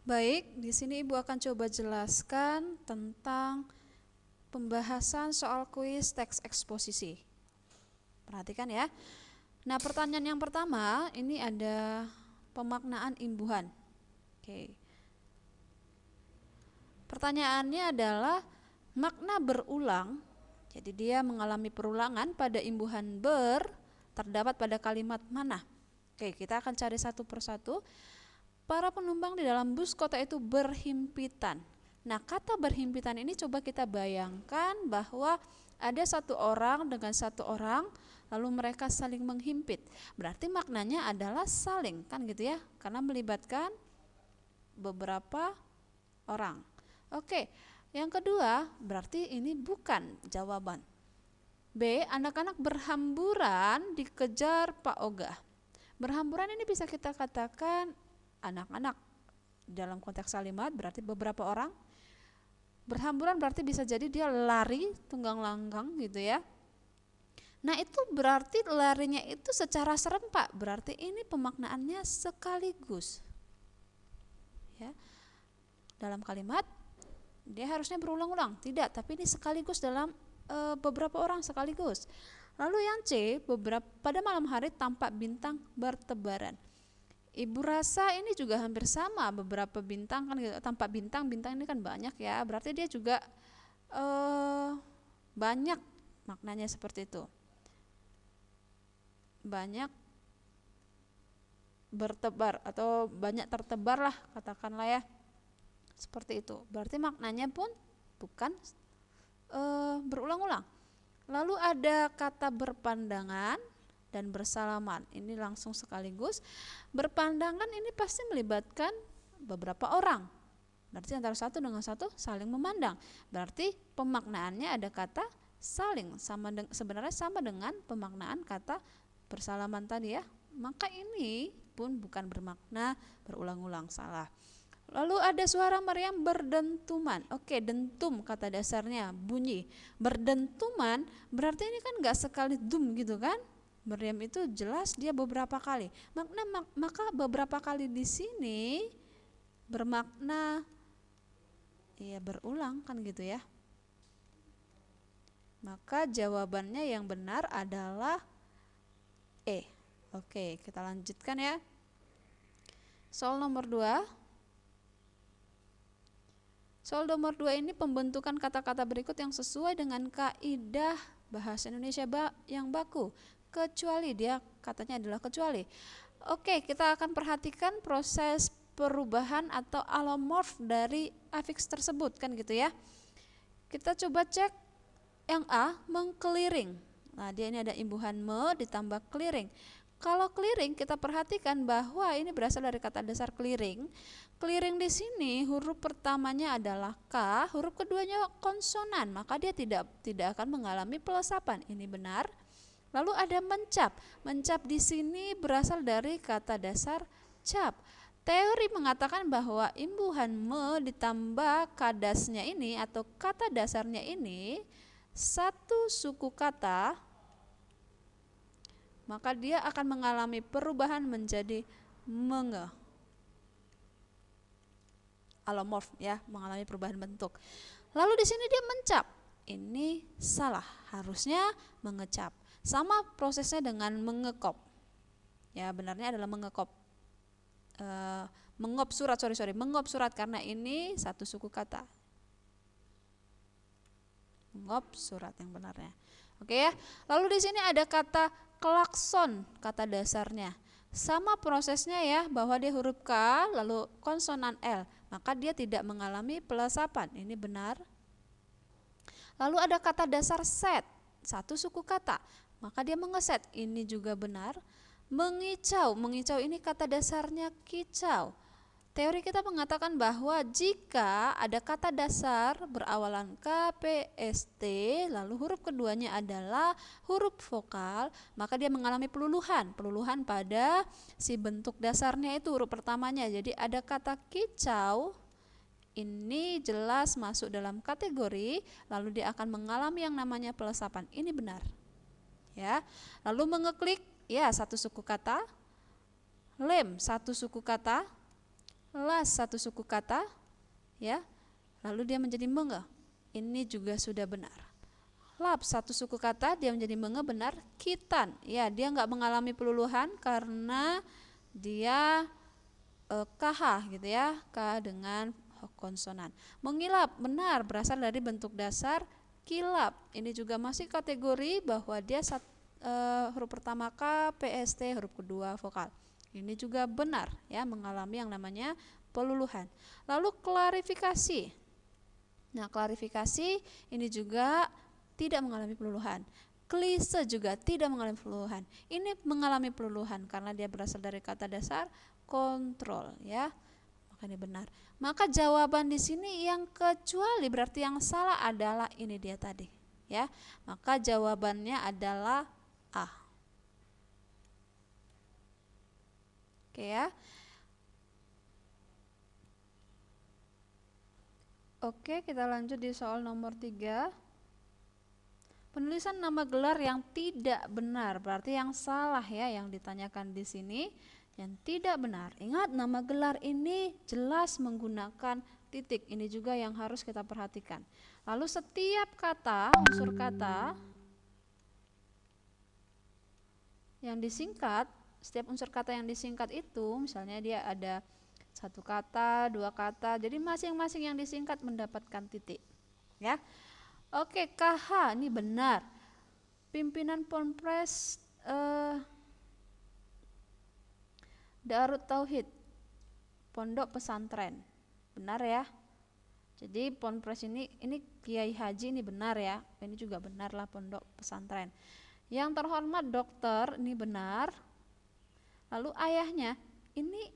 Baik, di sini Ibu akan coba jelaskan tentang pembahasan soal kuis teks eksposisi. Perhatikan ya. Nah, pertanyaan yang pertama ini ada pemaknaan imbuhan. Oke. Pertanyaannya adalah makna berulang. Jadi dia mengalami perulangan pada imbuhan terdapat pada kalimat mana? Oke, kita akan cari satu persatu. Para penumpang di dalam bus kota itu berhimpitan. Nah, kata berhimpitan ini coba kita bayangkan bahwa ada satu orang dengan satu orang, lalu mereka saling menghimpit. Berarti maknanya adalah saling, kan gitu ya? Karena melibatkan beberapa orang. Oke, yang kedua berarti ini bukan jawaban. B, anak-anak berhamburan dikejar Pak Ogah. Berhamburan ini bisa kita katakan anak-anak dalam konteks kalimat, berarti beberapa orang. Berhamburan berarti bisa jadi dia lari tunggang langgang gitu ya. Nah, itu berarti larinya itu secara serempak, berarti ini pemaknaannya sekaligus ya. Dalam kalimat dia harusnya berulang-ulang, tidak, tapi ini sekaligus dalam beberapa orang sekaligus. Lalu yang C, pada malam hari tampak bintang bertebaran. Ibu rasa ini juga hampir sama, beberapa bintang kan gitu, tampak bintang ini kan banyak ya, berarti dia juga banyak, maknanya seperti itu. Banyak bertebar atau banyak tertebar lah, katakanlah ya. Seperti itu. Berarti maknanya pun bukan berulang-ulang. Lalu ada kata berpandangan dan bersalaman. Ini langsung sekaligus. Berpandangan ini pasti melibatkan beberapa orang. Berarti antara satu dengan satu saling memandang. Berarti pemaknaannya ada kata saling, sebenarnya sama dengan pemaknaan kata bersalaman tadi ya. Maka ini pun bukan bermakna berulang-ulang, salah. Lalu ada suara Maryam berdentuman. Oke, dentum kata dasarnya bunyi. Berdentuman berarti ini kan gak sekali dum gitu kan. Maryam itu jelas dia beberapa kali. Maka beberapa kali di sini bermakna ya berulang kan gitu ya. Maka jawabannya yang benar adalah E. Oke, kita lanjutkan ya. Soal nomor 2. Soal nomor 2 ini pembentukan kata-kata berikut yang sesuai dengan kaidah bahasa Indonesia yang baku. Kecuali, dia katanya adalah kecuali. Oke, kita akan perhatikan proses perubahan atau alomorf dari afiks tersebut kan gitu ya. Kita coba cek yang A, mengkeliring. Nah, dia ini ada imbuhan me ditambah keliring. Kalau clearing kita perhatikan bahwa ini berasal dari kata dasar clearing. Clearing di sini huruf pertamanya adalah K, huruf keduanya konsonan, maka dia tidak akan mengalami pelesapan. Ini benar. Lalu ada mencap. Mencap di sini berasal dari kata dasar cap. Teori mengatakan bahwa imbuhan me ditambah kadasnya ini atau kata dasarnya ini satu suku kata, maka dia akan mengalami perubahan menjadi menge. Alomorf ya, mengalami perubahan bentuk. Lalu di sini dia mencap. Ini salah, harusnya mengecap. Sama prosesnya dengan mengekop. Ya, benarnya adalah mengekop. Mengop surat, mengop surat karena ini satu suku kata. Mengop surat yang benarnya. Oke ya. Lalu di sini ada kata klakson, kata dasarnya. Sama prosesnya ya, bahwa dia huruf K lalu konsonan L, maka dia tidak mengalami pelesapan. Ini benar. Lalu ada kata dasar set, satu suku kata, maka dia mengeset. Ini juga benar. Mengicau ini kata dasarnya kicau. Teori kita mengatakan bahwa jika ada kata dasar berawalan K, P, S, T, lalu huruf keduanya adalah huruf vokal, maka dia mengalami peluluhan pada si bentuk dasarnya itu huruf pertamanya. Jadi ada kata kicau, ini jelas masuk dalam kategori, lalu dia akan mengalami yang namanya pelesapan. Ini benar. Ya. Lalu mengeklik, ya satu suku kata. Lem, satu suku kata. las satu suku kata, ya, lalu dia menjadi menge. Ini juga sudah benar. Lap satu suku kata, dia menjadi menge, benar. Kitan, ya, dia nggak mengalami peluluhan karena dia KH gitu ya, K dengan konsonan. Mengilap, benar, berasal dari bentuk dasar kilap. Ini juga masih kategori bahwa dia huruf pertama K, PST, huruf kedua vokal. Ini juga benar, ya, mengalami yang namanya peluluhan. Lalu klarifikasi. Nah, klarifikasi ini juga tidak mengalami peluluhan. Klise juga tidak mengalami peluluhan. Ini mengalami peluluhan karena dia berasal dari kata dasar kontrol, ya. Maka ini benar. Maka jawaban di sini yang kecuali, berarti yang salah adalah ini dia tadi, ya. Maka jawabannya adalah A. Oke ya. Oke, kita lanjut di soal nomor 3. Penulisan nama gelar yang tidak benar, berarti yang salah ya yang ditanyakan di sini, yang tidak benar. Ingat, nama gelar ini jelas menggunakan titik. Ini juga yang harus kita perhatikan. Lalu setiap kata, unsur kata yang disingkat, setiap unsur kata yang disingkat itu, misalnya dia ada satu kata, dua kata, jadi masing-masing yang disingkat mendapatkan titik, ya. Oke, KH ini benar. Pimpinan Ponpes Darut Tauhid, pondok pesantren, benar ya. Jadi Ponpes ini Kiai Haji ini benar ya. Ini juga benar lah, pondok pesantren. Yang terhormat dokter ini benar. Lalu ayahnya, ini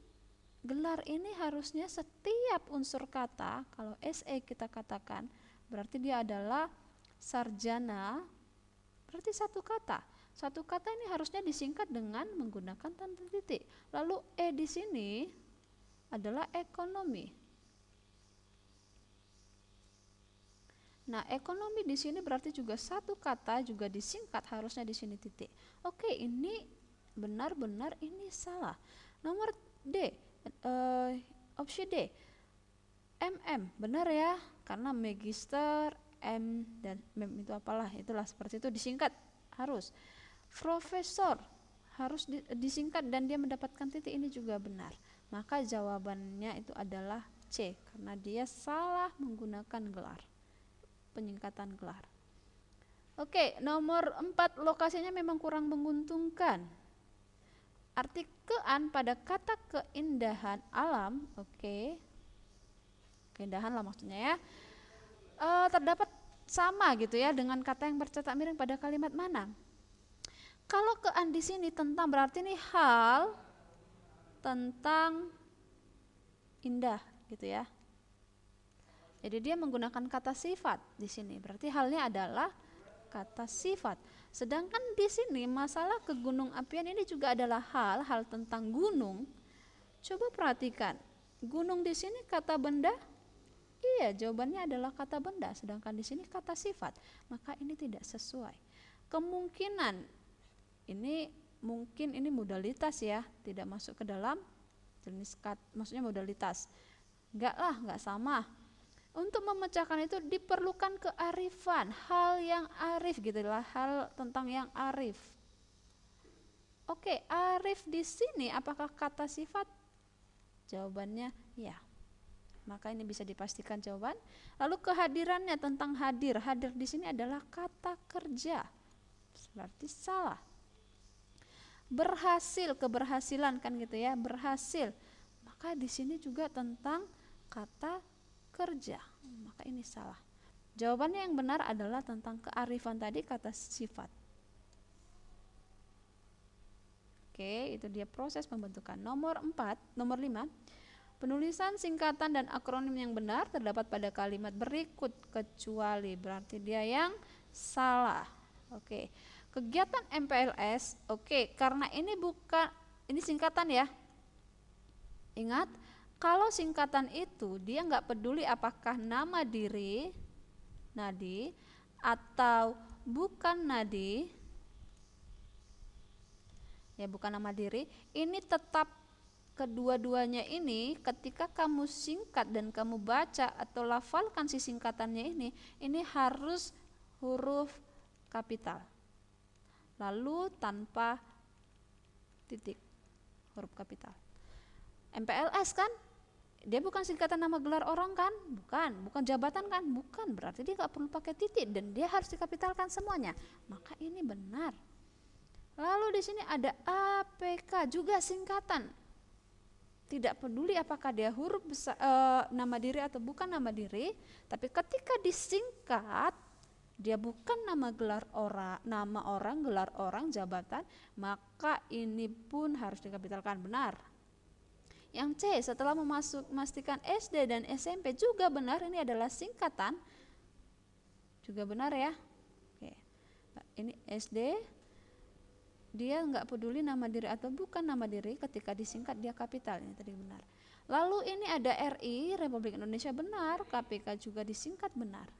gelar ini harusnya setiap unsur kata, kalau SE kita katakan, berarti dia adalah sarjana, berarti satu kata. Satu kata ini harusnya disingkat dengan menggunakan tanda titik. Lalu E di sini adalah ekonomi. Nah, ekonomi di sini berarti juga satu kata, juga disingkat, harusnya di sini titik. Oke, ini benar-benar ini salah. Nomor D, opsi D, MM, benar ya, karena magister, M dan mem itu apalah, itulah seperti itu disingkat harus. Profesor harus disingkat dan dia mendapatkan titik, ini juga benar. Maka jawabannya itu adalah C, karena dia salah menggunakan gelar, penyingkatan gelar. Oke, nomor 4, lokasinya memang kurang menguntungkan. Arti kean pada kata keindahan alam, oke, keindahan lah maksudnya ya, terdapat sama gitu ya dengan kata yang bercetak miring pada kalimat mana. Kalau kean di sini tentang, berarti ini hal tentang indah gitu ya. Jadi dia menggunakan kata sifat di sini, berarti halnya adalah kata sifat. Sedangkan di sini masalah ke gunung apian ini juga adalah hal tentang gunung. Coba perhatikan, gunung di sini kata benda, iya, jawabannya adalah kata benda, sedangkan di sini kata sifat. Maka ini tidak sesuai. Kemungkinan ini mungkin ini modalitas ya, tidak masuk ke dalam jenis kata, maksudnya modalitas. Enggak lah, enggak sama. Untuk memecahkan itu diperlukan kearifan, hal yang arif gitulah, hal tentang yang arif. Oke, arif di sini apakah kata sifat? Jawabannya ya. Maka ini bisa dipastikan jawaban. Lalu kehadirannya tentang hadir. Hadir di sini adalah kata kerja. Berarti salah. Berhasil, keberhasilan kan gitu ya, berhasil. Maka di sini juga tentang kata kerja, maka ini salah. Jawabannya yang benar adalah tentang kearifan tadi, kata sifat. Oke, itu dia proses pembentukan. Nomor 5, penulisan singkatan dan akronim yang benar terdapat pada kalimat berikut kecuali, berarti dia yang salah. Oke, kegiatan MPLS, oke, karena ini singkatan ya. Ingat, kalau singkatan itu dia nggak peduli apakah nama diri nadi atau bukan nadi, ya bukan nama diri, ini tetap kedua-duanya ini ketika kamu singkat dan kamu baca atau lafalkan si singkatannya ini harus huruf kapital. Lalu tanpa titik, huruf kapital. MPLS kan? Dia bukan singkatan nama gelar orang kan? Bukan jabatan kan? Bukan, berarti dia gak perlu pakai titik dan dia harus dikapitalkan semuanya. Maka ini benar. Lalu di sini ada APK juga singkatan. Tidak peduli apakah dia huruf besar, nama diri atau bukan nama diri, tapi ketika disingkat dia bukan nama gelar orang, nama orang, gelar orang, jabatan, maka ini pun harus dikapitalkan. Benar. Yang C, setelah memastikan SD dan SMP juga benar, ini adalah singkatan, juga benar ya. Oke. Ini SD, dia nggak peduli nama diri atau bukan nama diri, ketika disingkat dia kapital, ini tadi benar. Lalu ini ada RI, Republik Indonesia, benar. KPK juga disingkat, benar.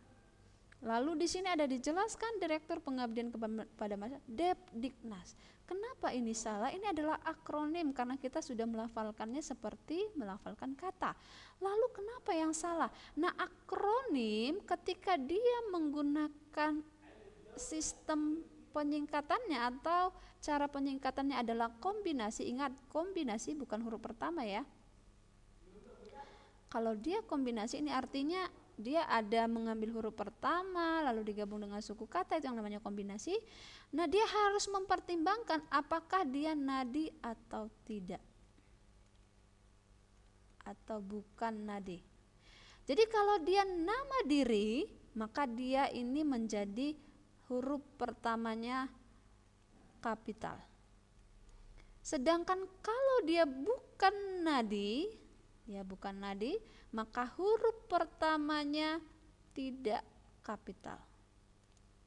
Lalu di sini ada dijelaskan Direktur Pengabdian kepada Masyarakat, Depdiknas. Kenapa ini salah? Ini adalah akronim karena kita sudah melafalkannya seperti melafalkan kata. Lalu kenapa yang salah? Nah, akronim ketika dia menggunakan sistem penyingkatannya atau cara penyingkatannya adalah kombinasi. Ingat, kombinasi bukan huruf pertama ya. Kalau dia kombinasi ini artinya dia ada mengambil huruf pertama lalu digabung dengan suku kata, itu yang namanya kombinasi. Nah, dia harus mempertimbangkan apakah dia nadi atau tidak, atau bukan nadi. Jadi kalau dia nama diri, maka dia ini menjadi huruf pertamanya kapital. Sedangkan kalau dia bukan nadi, maka huruf pertamanya tidak kapital.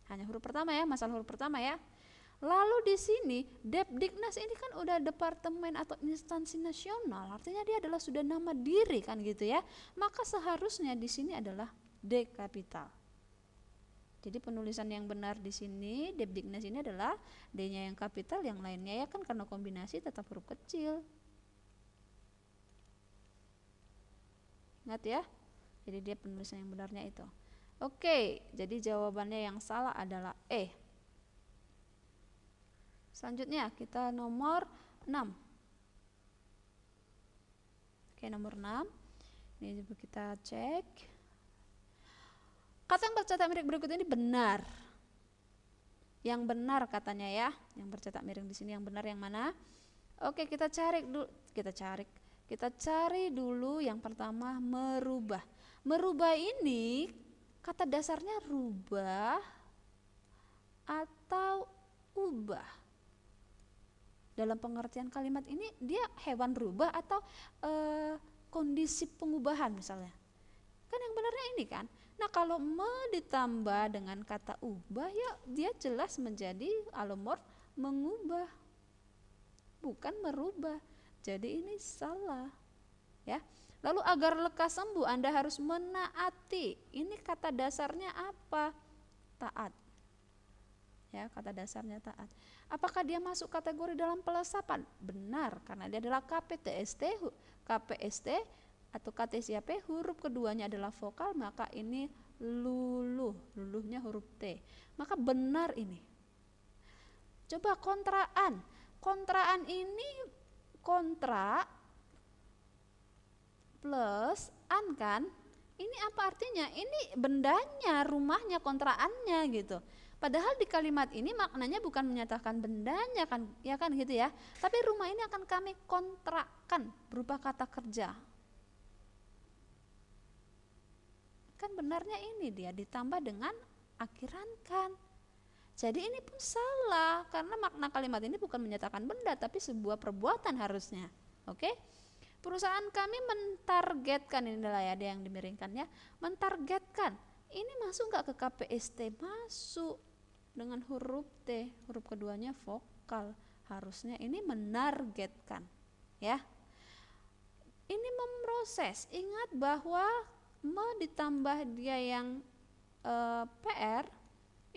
Hanya huruf pertama ya, masalah huruf pertama ya. Lalu di sini Depdiknas ini kan udah departemen atau instansi nasional, artinya dia adalah sudah nama diri kan gitu ya. Maka seharusnya di sini adalah D kapital. Jadi penulisan yang benar di sini Depdiknas ini adalah D-nya yang kapital, yang lainnya ya kan karena kombinasi tetap huruf kecil. Ingat ya, jadi dia penulisan yang benarnya itu. Oke, jadi jawabannya yang salah adalah E. Selanjutnya kita nomor 6. Oke, nomor 6. Ini juga kita cek. Kata yang bercetak miring berikut ini benar. Yang benar katanya ya, yang bercetak miring di sini yang benar yang mana? Oke, kita cari dulu, kita cari dulu yang pertama, merubah. Merubah ini kata dasarnya rubah atau ubah. Dalam pengertian kalimat ini dia hewan rubah atau kondisi pengubahan misalnya. Kan yang benarnya ini kan. Nah, kalau ditambah dengan kata ubah ya dia jelas menjadi alomorf mengubah, bukan merubah. Jadi ini salah ya. Lalu agar lekas sembuh Anda harus menaati. Ini kata dasarnya apa? Taat. Ya, kata dasarnya taat. Apakah dia masuk kategori dalam pelesapan? Benar, karena dia adalah KPTST atau KTSIAP, huruf keduanya adalah vokal, maka ini luluh, luluhnya huruf T. Maka benar ini. Coba kontraan. Kontraan ini kontra plus an kan, ini apa artinya? Ini bendanya, rumahnya, kontraannya gitu. Padahal di kalimat ini maknanya bukan menyatakan bendanya kan, ya kan gitu ya. Tapi rumah ini akan kami kontrakkan berupa kata kerja. Kan benarnya ini dia ditambah dengan akhiran kan. Jadi ini pun salah karena makna kalimat ini bukan menyatakan benda tapi sebuah perbuatan harusnya. Oke? Perusahaan kami mentargetkan, ini adalah ya, ada yang dimiringkan ya, mentargetkan. Ini masuk nggak ke KPST? Masuk dengan huruf T, huruf keduanya vokal. Harusnya ini menargetkan, ya. Ini memproses. Ingat bahwa ditambah dia yang PR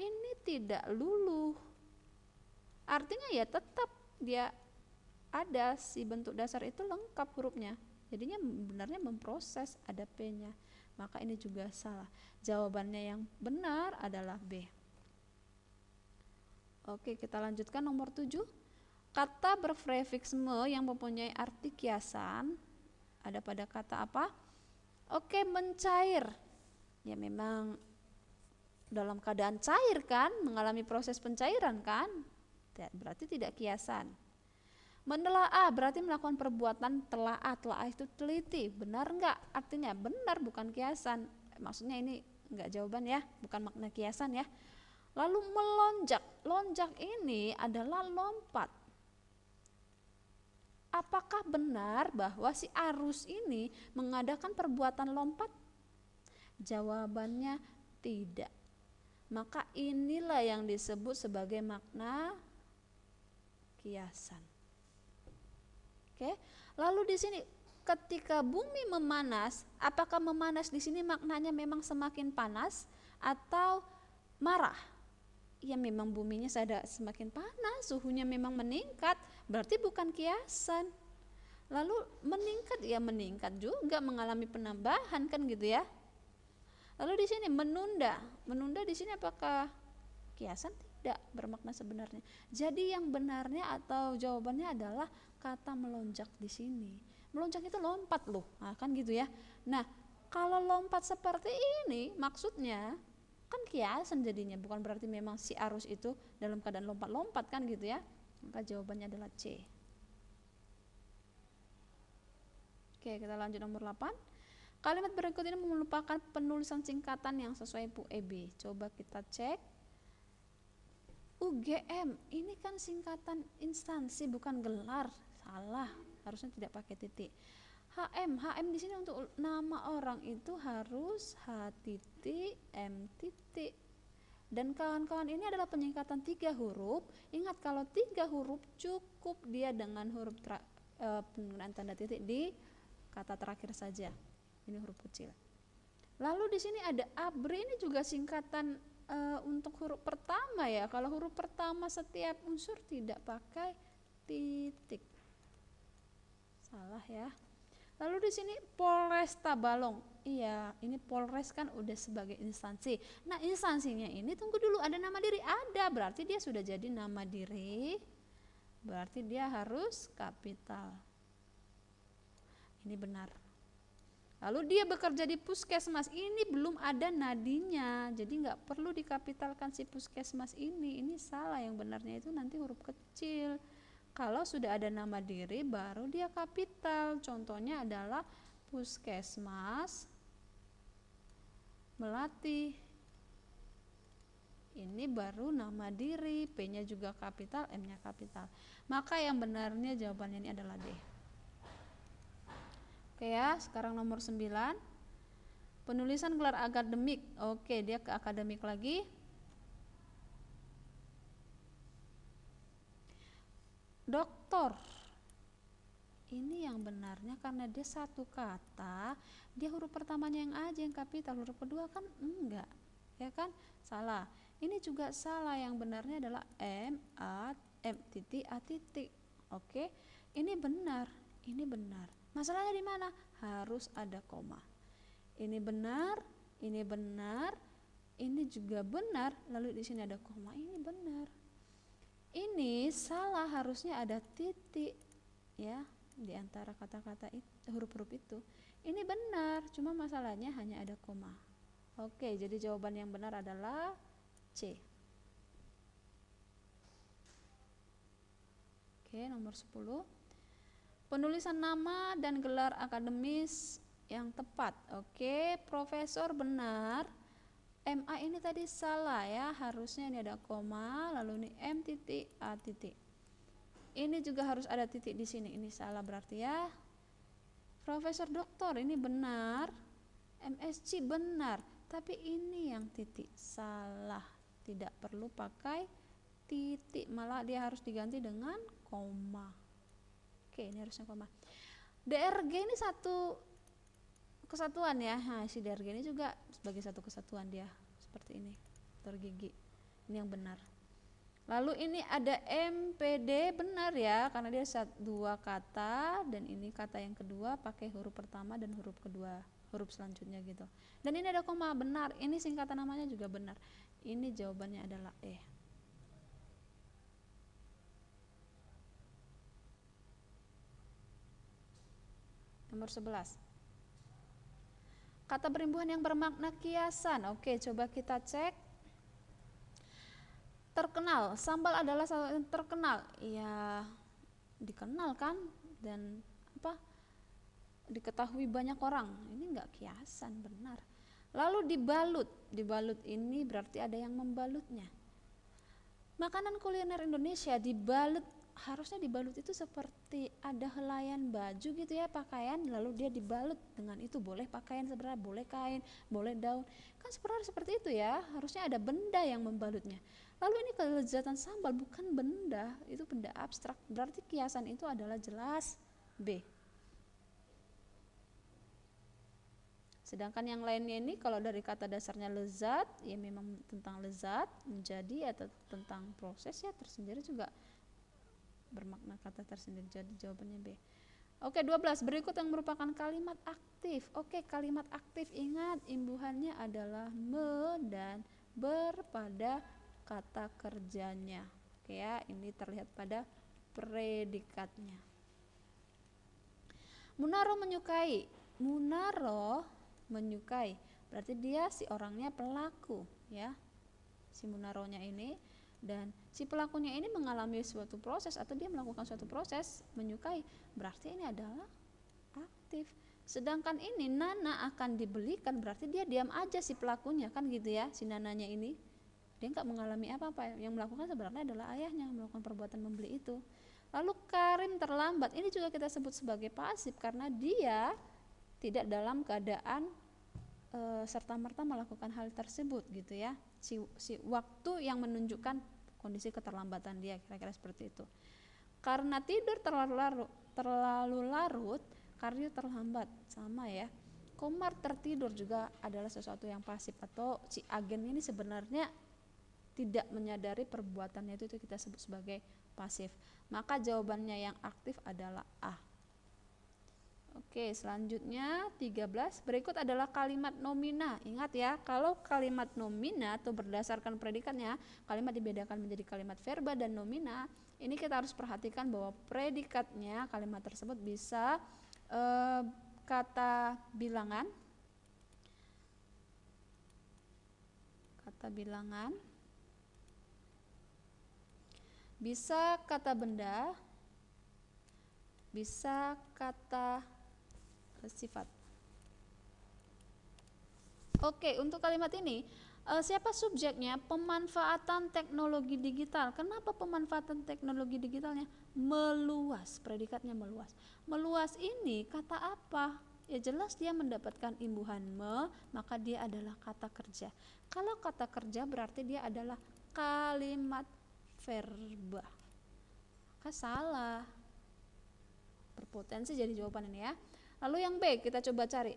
ini tidak luluh. Artinya ya tetap dia ada si bentuk dasar itu lengkap hurufnya. Jadinya benarnya memproses, ada P-nya. Maka ini juga salah. Jawabannya yang benar adalah B. Oke, kita lanjutkan nomor 7. Kata berprefiks me yang mempunyai arti kiasan ada pada kata apa? Oke, mencair. Ya memang dalam keadaan cair kan, mengalami proses pencairan kan? Berarti tidak kiasan. Menelaah berarti melakukan perbuatan telaah. Telaah itu teliti. Benar enggak? Artinya benar, bukan kiasan. Maksudnya ini enggak jawaban ya, bukan makna kiasan ya. Lalu melonjak. Lonjak ini adalah lompat. Apakah benar bahwa si arus ini mengadakan perbuatan lompat? Jawabannya tidak. Maka inilah yang disebut sebagai makna kiasan. Oke. Lalu di sini ketika bumi memanas, apakah memanas di sini maknanya memang semakin panas atau marah? Ya memang buminya semakin panas, suhunya memang meningkat, berarti bukan kiasan. Lalu meningkat, ya meningkat juga, mengalami penambahan kan gitu ya. Lalu di sini menunda di sini apakah kiasan? Tidak bermakna sebenarnya. Jadi yang benarnya atau jawabannya adalah kata melonjak di sini. Melonjak itu lompat loh, nah, kan gitu ya. Nah kalau lompat seperti ini maksudnya kan kiasan jadinya, bukan berarti memang si arus itu dalam keadaan lompat-lompat kan gitu ya. Maka jawabannya adalah C. Oke, kita lanjut nomor 8. Kalimat berikut ini merupakan penulisan singkatan yang sesuai Bu EB. Coba kita cek. UGM, ini kan singkatan instansi bukan gelar. Salah, harusnya tidak pakai titik. HM di sini untuk nama orang itu harus H titik M titik. Dan kawan-kawan ini adalah penyingkatan 3 huruf. Ingat kalau 3 huruf cukup dia dengan huruf penggunaan tanda titik di kata terakhir saja. Ini huruf kecil. Lalu di sini ada ABRI, ini juga singkatan untuk huruf pertama ya. Kalau huruf pertama setiap unsur tidak pakai titik. Salah ya. Lalu di sini Polres Tabalong. Iya, ini Polres kan udah sebagai instansi. Nah, instansinya ini tunggu dulu, ada nama diri, ada. Berarti dia sudah jadi nama diri. Berarti dia harus kapital. Ini benar. Lalu dia bekerja di puskesmas, ini belum ada nadinya, jadi nggak perlu dikapitalkan si puskesmas ini salah. Yang benarnya itu nanti huruf kecil. Kalau sudah ada nama diri baru dia kapital. Contohnya adalah puskesmas Melati, ini baru nama diri, P-nya juga kapital, M-nya kapital. Maka yang benarnya jawabannya ini adalah D. Oke ya, sekarang nomor 9. Penulisan gelar akademik. Oke, dia ke akademik lagi. Doktor. Ini yang benarnya karena dia satu kata, dia huruf pertamanya yang aja yang kapital, huruf kedua kan enggak. Ya kan? Salah. Ini juga salah, yang benarnya adalah M titik A titik. Oke. Ini benar. Masalahnya di mana? Harus ada koma. Ini benar, ini juga benar, lalu di sini ada koma, ini benar. Ini salah, harusnya ada titik ya di antara kata-kata huruf-huruf itu. Ini benar, cuma masalahnya hanya ada koma. Oke, jadi jawaban yang benar adalah C. Oke, nomor 10. Penulisan nama dan gelar akademis yang tepat. Oke, profesor benar. MA ini tadi salah ya, harusnya ini ada koma, lalu ini M titik A titik. Ini juga harus ada titik di sini, ini salah berarti ya. Profesor doktor ini benar, MSc benar, tapi ini yang titik salah, tidak perlu pakai titik, malah dia harus diganti dengan koma. Oke, ini harusnya koma. DRG ini satu kesatuan ya. Nah, si DRG ini juga sebagai satu kesatuan dia seperti ini. Dokter gigi. Ini yang benar. Lalu ini ada MPD, benar ya, karena dia dua kata dan ini kata yang kedua pakai huruf pertama dan huruf kedua, huruf selanjutnya gitu. Dan ini ada koma, benar. Ini singkatan namanya juga benar. Ini jawabannya adalah E. Nomor 11. Kata berimbuhan yang bermakna kiasan. Oke, coba kita cek. Terkenal, sambal adalah salah yang terkenal. Ya, dikenal kan, dan diketahui banyak orang. Ini enggak kiasan, benar. Lalu dibalut. Dibalut ini berarti ada yang membalutnya. Makanan kuliner Indonesia dibalut, harusnya dibalut itu seperti ada helaian baju gitu ya, pakaian, lalu dia dibalut dengan itu. Boleh pakaian sebenarnya, boleh kain, boleh daun, kan sebenarnya seperti itu ya, harusnya ada benda yang membalutnya. Lalu ini kelezatan sambal bukan benda, itu benda abstrak, berarti kiasan itu adalah jelas B. Sedangkan yang lainnya ini kalau dari kata dasarnya lezat, ya memang tentang lezat, menjadi atau tentang proses ya tersendiri juga bermakna kata tersendiri, jadi jawabannya B. Oke, 12. Berikut yang merupakan kalimat aktif. Oke, kalimat aktif, ingat imbuhannya adalah me dan ber pada kata kerjanya. Oke ya, ini terlihat pada predikatnya. Munaro menyukai. Munaro menyukai, berarti dia si orangnya pelaku ya, si Munaronya ini, dan si pelakunya ini mengalami suatu proses atau dia melakukan suatu proses menyukai, berarti ini adalah aktif. Sedangkan ini Nana akan dibelikan, berarti dia diam aja si pelakunya kan gitu ya, si Nananya ini dia nggak mengalami apa-apa, yang melakukan sebenarnya adalah ayahnya melakukan perbuatan membeli itu. Lalu Karim terlambat, ini juga kita sebut sebagai pasif karena dia tidak dalam keadaan serta-merta melakukan hal tersebut gitu ya, si waktu yang menunjukkan kondisi keterlambatan dia, kira-kira seperti itu. Karena tidur terlalu larut, Karyo terlambat, sama ya. Komar tertidur juga adalah sesuatu yang pasif, atau si agen ini sebenarnya tidak menyadari perbuatannya, itu kita sebut sebagai pasif. Maka jawabannya yang aktif adalah A. Oke, selanjutnya 13. Berikut adalah kalimat nomina. Ingat ya, kalau kalimat nomina atau berdasarkan predikatnya, kalimat dibedakan menjadi kalimat verba dan nomina. Ini kita harus perhatikan bahwa predikatnya kalimat tersebut bisa kata bilangan, bisa kata benda, bisa kata sifat. Oke, untuk kalimat ini siapa subjeknya? Pemanfaatan teknologi digital. Kenapa pemanfaatan teknologi digitalnya? Meluas, predikatnya meluas. Meluas ini kata apa? Ya jelas dia mendapatkan imbuhan me, maka dia adalah kata kerja. Kalau kata kerja berarti dia adalah kalimat verba. Maka salah, berpotensi jadi jawaban ini ya. Lalu yang B, kita coba cari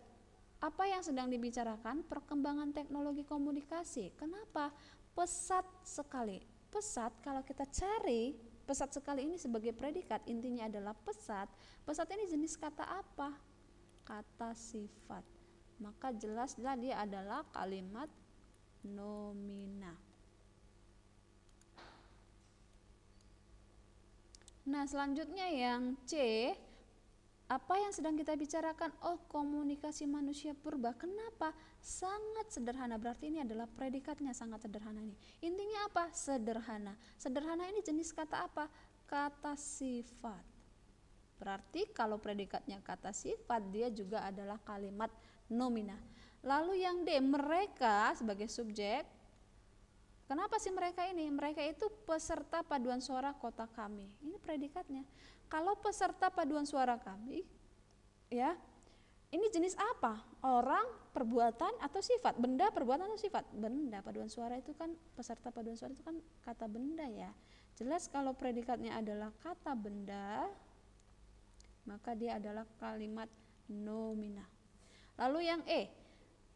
apa yang sedang dibicarakan, perkembangan teknologi komunikasi. Kenapa? Pesat sekali. Pesat, kalau kita cari pesat sekali ini sebagai predikat, intinya adalah pesat. Pesat ini jenis kata apa? Kata sifat. Maka jelaslah dia adalah kalimat nomina. Nah, selanjutnya yang C, apa yang sedang kita bicarakan? Oh, komunikasi manusia purba. Kenapa? Sangat sederhana, berarti ini adalah predikatnya sangat sederhana nih. Intinya apa? Sederhana. Sederhana ini jenis kata apa? Kata sifat. Berarti kalau predikatnya kata sifat, dia juga adalah kalimat nomina. Lalu yang D, mereka sebagai subjek. Kenapa sih mereka ini? Mereka itu peserta paduan suara kota kami. Ini predikatnya. Kalau peserta paduan suara kami, ya, ini jenis apa? Orang, perbuatan, atau sifat? Benda, perbuatan, atau sifat? Benda. Paduan suara itu kan, peserta paduan suara itu kan kata benda ya. Jelas kalau predikatnya adalah kata benda, maka dia adalah kalimat nomina. Lalu yang E,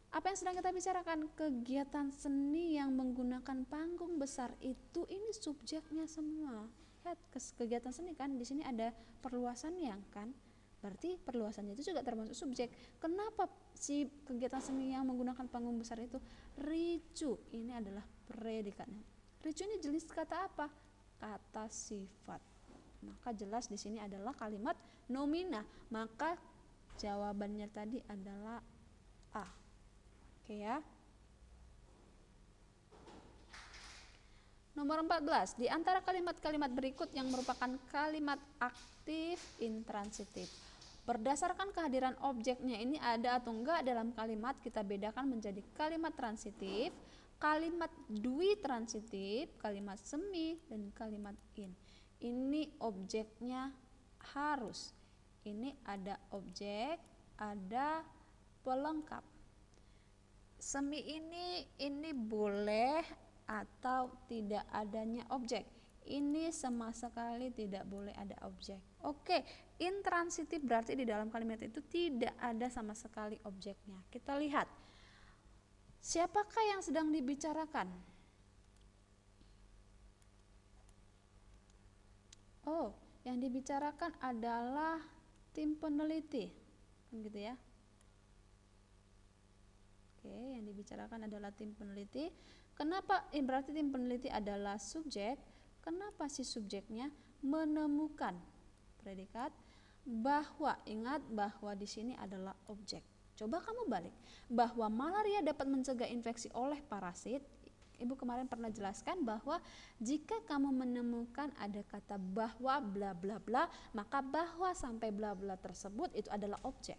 Apa yang sedang kita bicarakan? Kegiatan seni yang menggunakan panggung besar itu, ini subjeknya semua. Lihat kegiatan seni kan, di sini ada perluasannya kan. Berarti perluasannya itu juga termasuk subjek. Kenapa si kegiatan seni yang menggunakan panggung besar itu? Ricu, ini adalah predikatnya. Ricu ini jenis kata apa? Kata sifat. Maka jelas di sini adalah kalimat nomina. Maka jawabannya tadi adalah A. Oke ya. Nomor 14, di antara kalimat-kalimat berikut yang merupakan kalimat aktif intransitif. Berdasarkan kehadiran objeknya ini ada atau enggak dalam kalimat, kita bedakan menjadi kalimat transitif, kalimat dui transitif, kalimat semi, dan kalimat in. Ini objeknya harus. Ini ada objek, ada pelengkap. Semi ini boleh atau tidak adanya objek. Ini sama sekali tidak boleh ada objek. Oke, intransitif berarti di dalam kalimat itu tidak ada sama sekali objeknya. Kita lihat, siapakah yang sedang dibicarakan? Oh, yang dibicarakan adalah tim peneliti, gitu ya. Oke, yang dibicarakan adalah tim peneliti. Kenapa? Berarti tim peneliti adalah subjek. Kenapa si subjeknya menemukan predikat? Bahwa, ingat bahwa di sini adalah objek. Coba kamu balik. Bahwa malaria dapat mencegah infeksi oleh parasit. Ibu kemarin pernah jelaskan bahwa jika kamu menemukan ada kata bahwa bla bla bla, maka bahwa sampai bla bla tersebut itu adalah objek.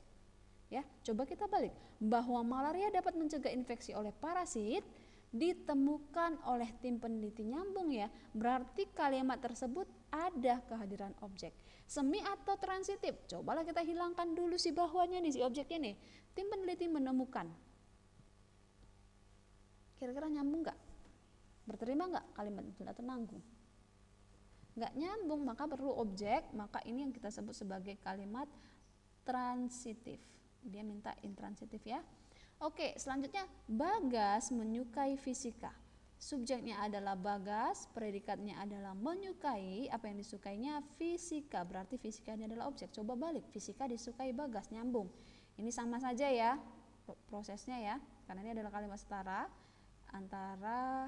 Ya, coba kita balik. Bahwa malaria dapat mencegah infeksi oleh parasit ditemukan oleh tim peneliti, nyambung ya. Berarti kalimat tersebut ada kehadiran objek. Semi atau transitif? Cobalah kita hilangkan dulu si bahwanya nih, si objeknya nih. Tim peneliti menemukan. Kira-kira nyambung nggak? Berterima nggak kalimat itu atau nanggung? Nggak nyambung, maka perlu objek. Maka ini yang kita sebut sebagai kalimat transitif. Dia minta intransitif ya. Oke, selanjutnya Bagas menyukai fisika. Subjeknya adalah Bagas, predikatnya adalah menyukai. Apa yang disukainya? Fisika. Berarti fisika ini adalah objek. Coba balik, fisika disukai Bagas, nyambung. Ini sama saja ya prosesnya ya, karena ini adalah kalimat setara antara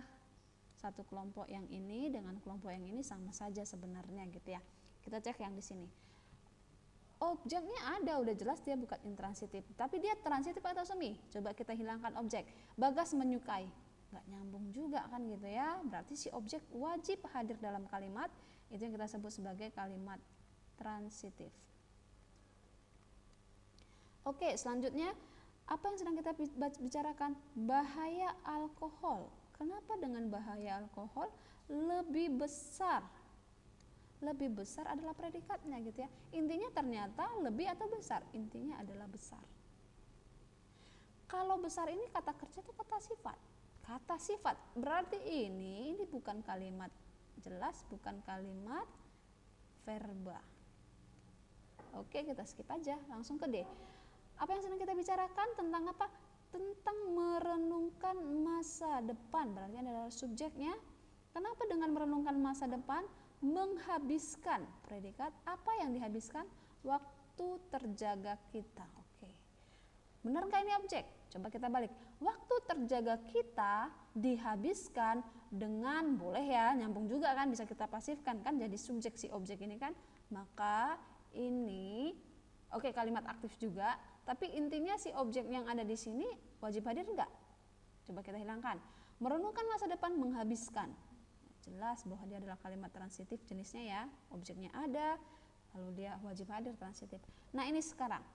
satu kelompok yang ini dengan kelompok yang ini, sama saja sebenarnya gitu ya. Kita cek yang di sini. Objeknya ada, udah jelas dia bukan intransitif. Tapi dia transitif atau semi? Coba kita hilangkan objek. Bagas menyukai. Nggak nyambung juga kan gitu ya. Berarti si objek wajib hadir dalam kalimat. Itu yang kita sebut sebagai kalimat transitif. Oke, selanjutnya apa yang sedang kita bicarakan? Bahaya alkohol. Kenapa dengan bahaya alkohol lebih besar? Lebih besar adalah predikatnya gitu ya. Intinya ternyata lebih atau besar? Intinya adalah besar. Kalau besar ini kata kerja itu kata sifat. Kata sifat berarti ini bukan kalimat jelas, bukan kalimat verba. Oke, kita skip aja, langsung ke D. Apa yang sedang kita bicarakan tentang apa? Tentang merenungkan masa depan. Berarti adalah subjeknya. Kenapa dengan merenungkan masa depan? Menghabiskan predikat. Apa yang dihabiskan? Waktu terjaga kita. Oke. Benar nggak ini objek? Coba kita balik. Waktu terjaga kita dihabiskan dengan, boleh ya, nyambung juga kan, bisa kita pasifkan kan, jadi subjek si objek ini kan. Maka ini oke, kalimat aktif juga, tapi intinya si objek yang ada di sini wajib hadir enggak? Coba kita hilangkan. Merenungkan masa depan, menghabiskan. Jelas bahwa dia adalah kalimat transitif jenisnya ya, objeknya ada, lalu dia wajib hadir transitif. Nah ini sekarang,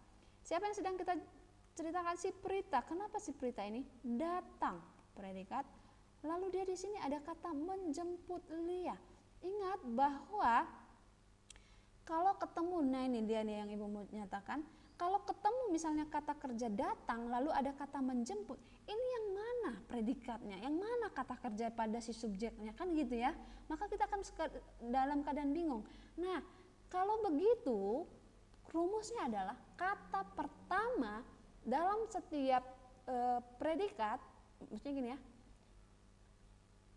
siapa yang sedang kita ceritakan? Si Prita. Kenapa si Prita ini datang predikat? Lalu dia di sini ada kata menjemput Lia. Ingat bahwa kalau ketemu, nah ini dia nih yang ibu mau nyatakan, kalau ketemu misalnya kata kerja datang lalu ada kata menjemput, ini yang mana predikatnya, yang mana kata kerja pada si subjeknya, kan gitu ya. Maka kita akan dalam keadaan bingung. Nah kalau begitu rumusnya adalah kata pertama dalam setiap predikat, maksudnya gini ya,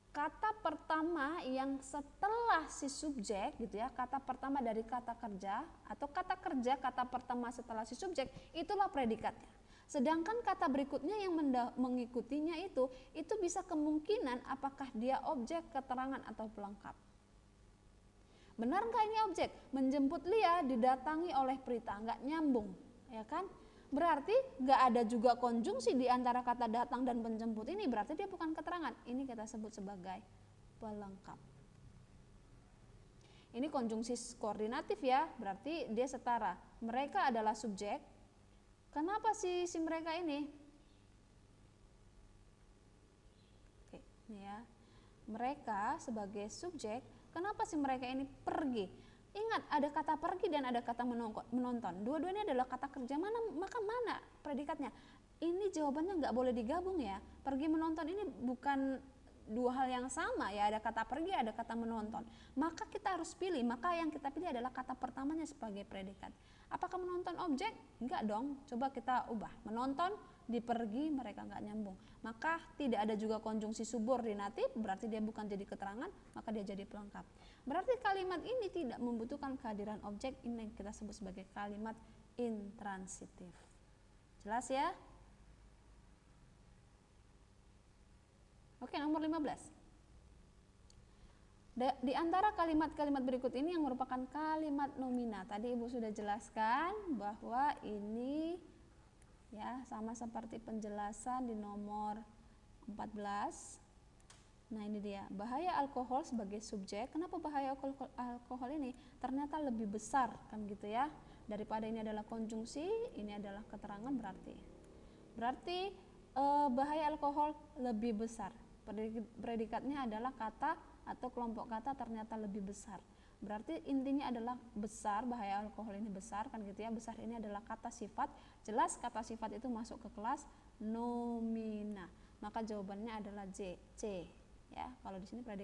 kata pertama yang setelah si subjek gitu ya, kata pertama dari kata kerja atau kata kerja kata pertama setelah si subjek, itulah predikatnya. Sedangkan kata berikutnya yang mengikutinya itu bisa kemungkinan apakah dia objek, keterangan atau pelengkap. Benar nggak ini objek? Menjemput Lia didatangi oleh Prita, nggak nyambung, ya kan? Berarti nggak ada juga konjungsi di antara kata datang dan penjemput ini, berarti dia bukan keterangan. Ini kita sebut sebagai pelengkap. Ini konjungsi koordinatif ya, berarti dia setara. Mereka adalah subjek. Kenapa si mereka ini? Oke, ini ya. Mereka sebagai subjek, kenapa si mereka ini pergi? Ingat, ada kata pergi dan ada kata menonton. Dua-duanya adalah kata kerja, maka mana predikatnya? Ini jawabannya nggak boleh digabung ya. Pergi menonton ini bukan dua hal yang sama ya. Ada kata pergi, ada kata menonton. Maka kita harus pilih. Maka yang kita pilih adalah kata pertamanya sebagai predikat. Apakah menonton objek? Enggak dong. Coba kita ubah. Menonton, dipergi, mereka nggak nyambung. Maka tidak ada juga konjungsi subordinatif, berarti dia bukan jadi keterangan, maka dia jadi pelengkap. Berarti kalimat ini tidak membutuhkan kehadiran objek, ini yang kita sebut sebagai kalimat intransitif. Jelas ya? Oke, nomor 15. Di antara kalimat-kalimat berikut ini yang merupakan kalimat nomina. Tadi Ibu sudah jelaskan bahwa ini ya sama seperti penjelasan di nomor 14. Nah ini dia, bahaya alkohol sebagai subjek. Kenapa bahaya alkohol ini ternyata lebih besar kan gitu ya, daripada ini adalah konjungsi, ini adalah keterangan, berarti bahaya alkohol lebih besar. Predikatnya adalah kata atau kelompok kata ternyata lebih besar. Berarti intinya adalah besar, bahaya alkohol ini besar kan gitu ya. Besar ini adalah kata sifat. Jelas kata sifat itu masuk ke kelas nomina. Maka jawabannya adalah C. Ya, kalau di sini predikat